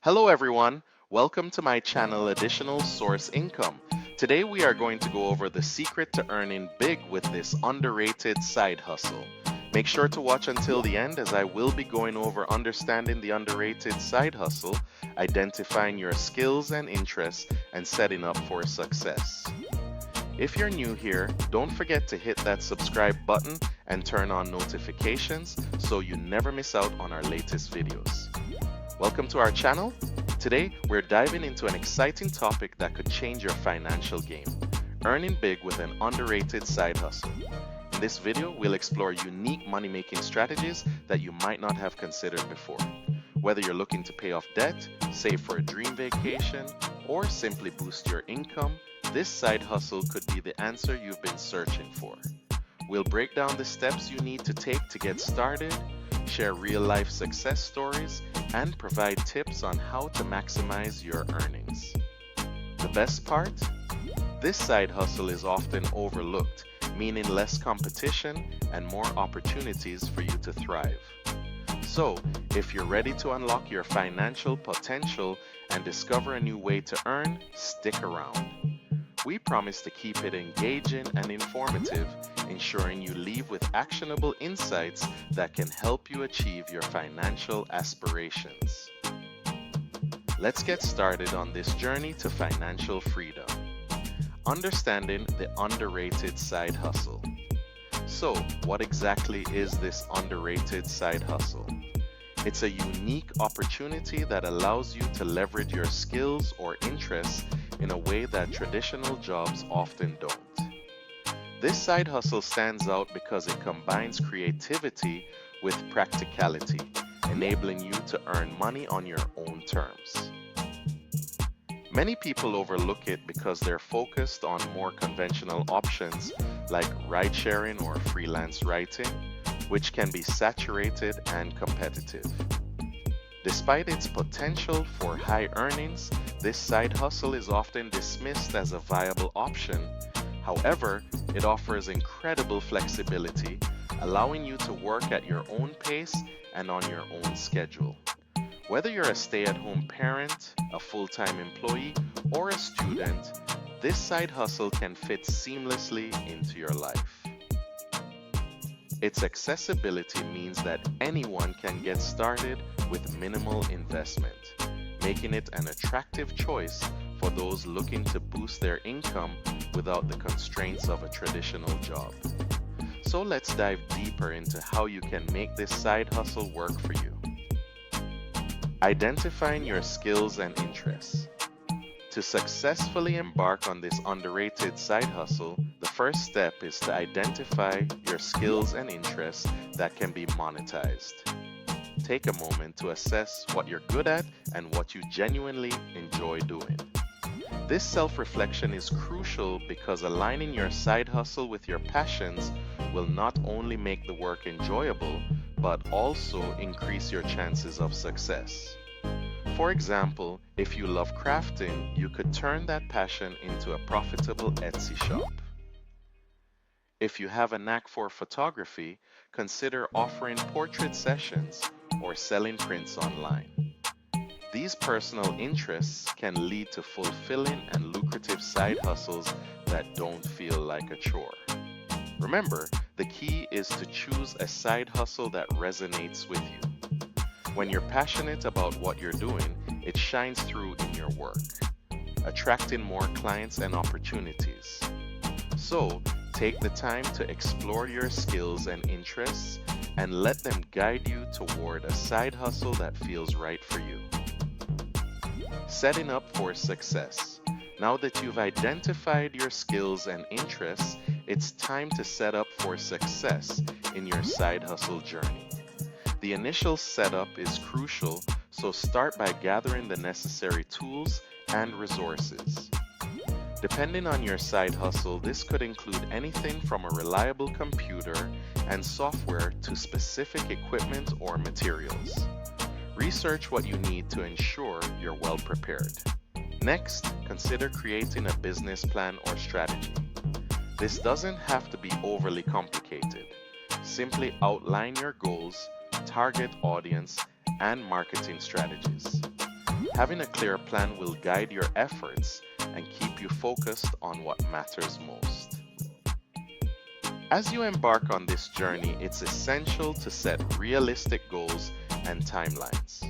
Hello everyone, welcome to my channel Additional Source Income. Today we are going to go over the secret to earning big with this underrated side hustle. Make sure to watch until the end as I will be going over understanding the underrated side hustle, identifying your skills and interests, and setting up for success. If you're new here, don't forget to hit that subscribe button and turn on notifications so you never miss out on our latest videos. Welcome to our channel. Today, we're diving into an exciting topic that could change your financial game, earning big with an underrated side hustle. In this video, we'll explore unique money-making strategies that you might not have considered before. Whether you're looking to pay off debt, save for a dream vacation, or simply boost your income, this side hustle could be the answer you've been searching for. We'll break down the steps you need to take to get started, share real-life success stories, and provide tips on how to maximize your earnings. The best part? This side hustle is often overlooked, meaning less competition and more opportunities for you to thrive. So, if you're ready to unlock your financial potential and discover a new way to earn, stick around. We promise to keep it engaging and informative, ensuring you leave with actionable insights that can help you achieve your financial aspirations. Let's get started on this journey to financial freedom. Understanding the underrated side hustle. So, what exactly is this underrated side hustle? It's a unique opportunity that allows you to leverage your skills or interests in a way that traditional jobs often don't. This side hustle stands out because it combines creativity with practicality, enabling you to earn money on your own terms. Many people overlook it because they're focused on more conventional options like ride-sharing or freelance writing, which can be saturated and competitive. Despite its potential for high earnings, this side hustle is often dismissed as a viable option. However, it offers incredible flexibility, allowing you to work at your own pace and on your own schedule. Whether you're a stay-at-home parent, a full-time employee, or a student, this side hustle can fit seamlessly into your life. Its accessibility means that anyone can get started with minimal investment, making it an attractive choice for those looking to boost their income without the constraints of a traditional job. So let's dive deeper into how you can make this side hustle work for you. Identifying your skills and interests. To successfully embark on this underrated side hustle, the first step is to identify your skills and interests that can be monetized. Take a moment to assess what you're good at and what you genuinely enjoy doing. This self-reflection is crucial because aligning your side hustle with your passions will not only make the work enjoyable, but also increase your chances of success. For example, if you love crafting, you could turn that passion into a profitable Etsy shop. If you have a knack for photography, consider offering portrait sessions or selling prints online. These personal interests can lead to fulfilling and lucrative side hustles that don't feel like a chore. Remember, the key is to choose a side hustle that resonates with you. When you're passionate about what you're doing, it shines through in your work, attracting more clients and opportunities. So, take the time to explore your skills and interests and let them guide you toward a side hustle that feels right for you. Setting up for success. Now that you've identified your skills and interests, it's time to set up for success in your side hustle journey. The initial setup is crucial, so start by gathering the necessary tools and resources. Depending on your side hustle, this could include anything from a reliable computer and software to specific equipment or materials. Research what you need to ensure you're well prepared. Next, consider creating a business plan or strategy. This doesn't have to be overly complicated. Simply outline your goals, target audience, and marketing strategies. Having a clear plan will guide your efforts and keep you focused on what matters most. As you embark on this journey, it's essential to set realistic goals and timelines.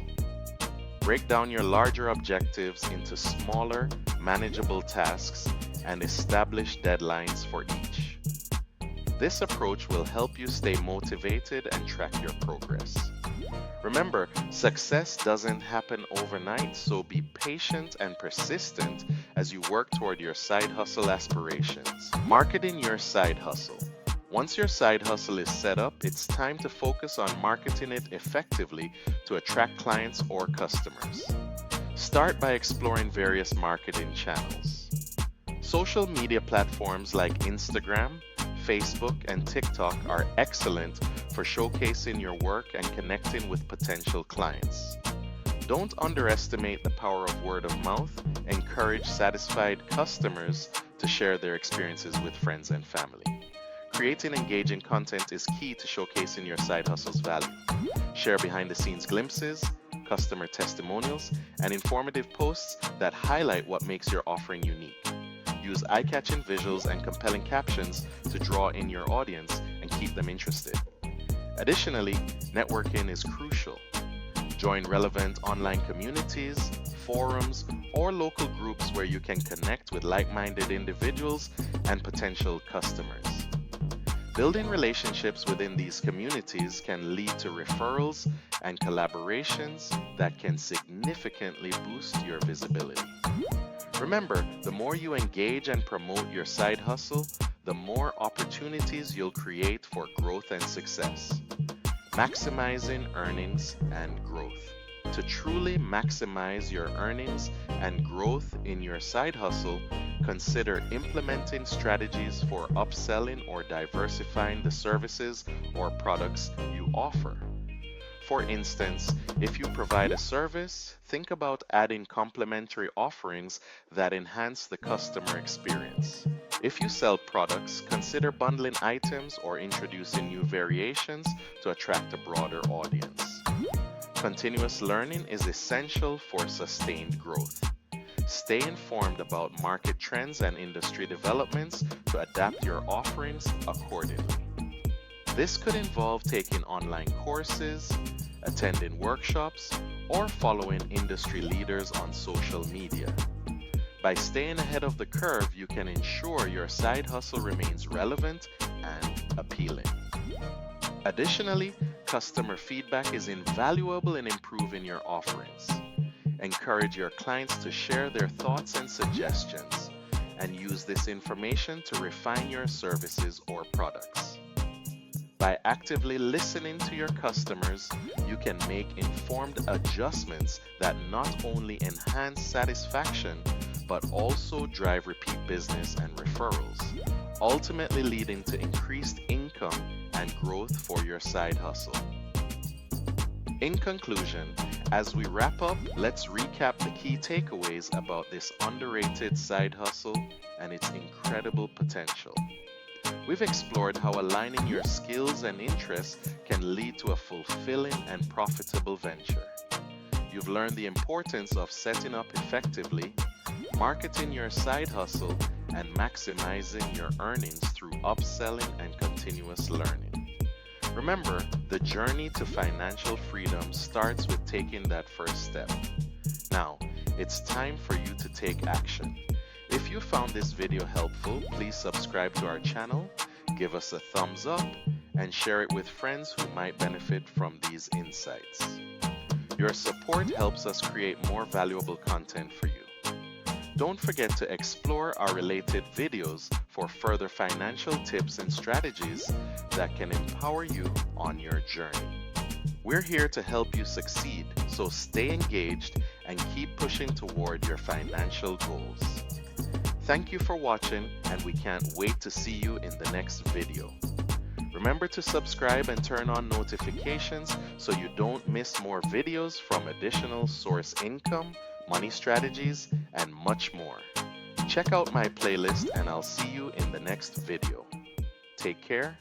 Break down your larger objectives into smaller, manageable tasks and establish deadlines for each. This approach will help you stay motivated and track your progress. Remember, success doesn't happen overnight, so be patient and persistent as you work toward your side hustle aspirations. Marketing your side hustle. Once your side hustle is set up, it's time to focus on marketing it effectively to attract clients or customers. Start by exploring various marketing channels. Social media platforms like Instagram, Facebook, and TikTok are excellent for showcasing your work and connecting with potential clients. Don't underestimate the power of word of mouth. Encourage satisfied customers to share their experiences with friends and family. Creating engaging content is key to showcasing your side hustle's value. Share behind the scenes glimpses, customer testimonials, and informative posts that highlight what makes your offering unique. Use eye-catching visuals and compelling captions to draw in your audience and keep them interested. Additionally, networking is crucial. Join relevant online communities, forums, or local groups where you can connect with like-minded individuals and potential customers. Building relationships within these communities can lead to referrals and collaborations that can significantly boost your visibility. Remember, the more you engage and promote your side hustle, the more opportunities you'll create for growth and success. Maximizing earnings and growth. To truly maximize your earnings and growth in your side hustle, consider implementing strategies for upselling or diversifying the services or products you offer. For instance, if you provide a service, think about adding complementary offerings that enhance the customer experience. If you sell products, consider bundling items or introducing new variations to attract a broader audience. Continuous learning is essential for sustained growth. Stay informed about market trends and industry developments to adapt your offerings accordingly. This could involve taking online courses, attending workshops, or following industry leaders on social media. By staying ahead of the curve, you can ensure your side hustle remains relevant and appealing. Additionally, customer feedback is invaluable in improving your offerings. Encourage your clients to share their thoughts and suggestions, and use this information to refine your services or products. By actively listening to your customers, you can make informed adjustments that not only enhance satisfaction, but also drive repeat business and referrals, ultimately leading to increased income and growth for your side hustle. In conclusion, as we wrap up, let's recap the key takeaways about this underrated side hustle and its incredible potential. We've explored how aligning your skills and interests can lead to a fulfilling and profitable venture. You've learned the importance of setting up effectively, marketing your side hustle, and maximizing your earnings through upselling and continuous learning. Remember, the journey to financial freedom starts with taking that first step. Now, it's time for you to take action. If you found this video helpful, please subscribe to our channel, give us a thumbs up, and share it with friends who might benefit from these insights. Your support helps us create more valuable content for you. Don't forget to explore our related videos for further financial tips and strategies that can empower you on your journey. We're here to help you succeed, so stay engaged and keep pushing toward your financial goals. Thank you for watching, and we can't wait to see you in the next video. Remember to subscribe and turn on notifications so you don't miss more videos from additional source income, money strategies, and much more. Check out my playlist, and I'll see you in the next video. Take care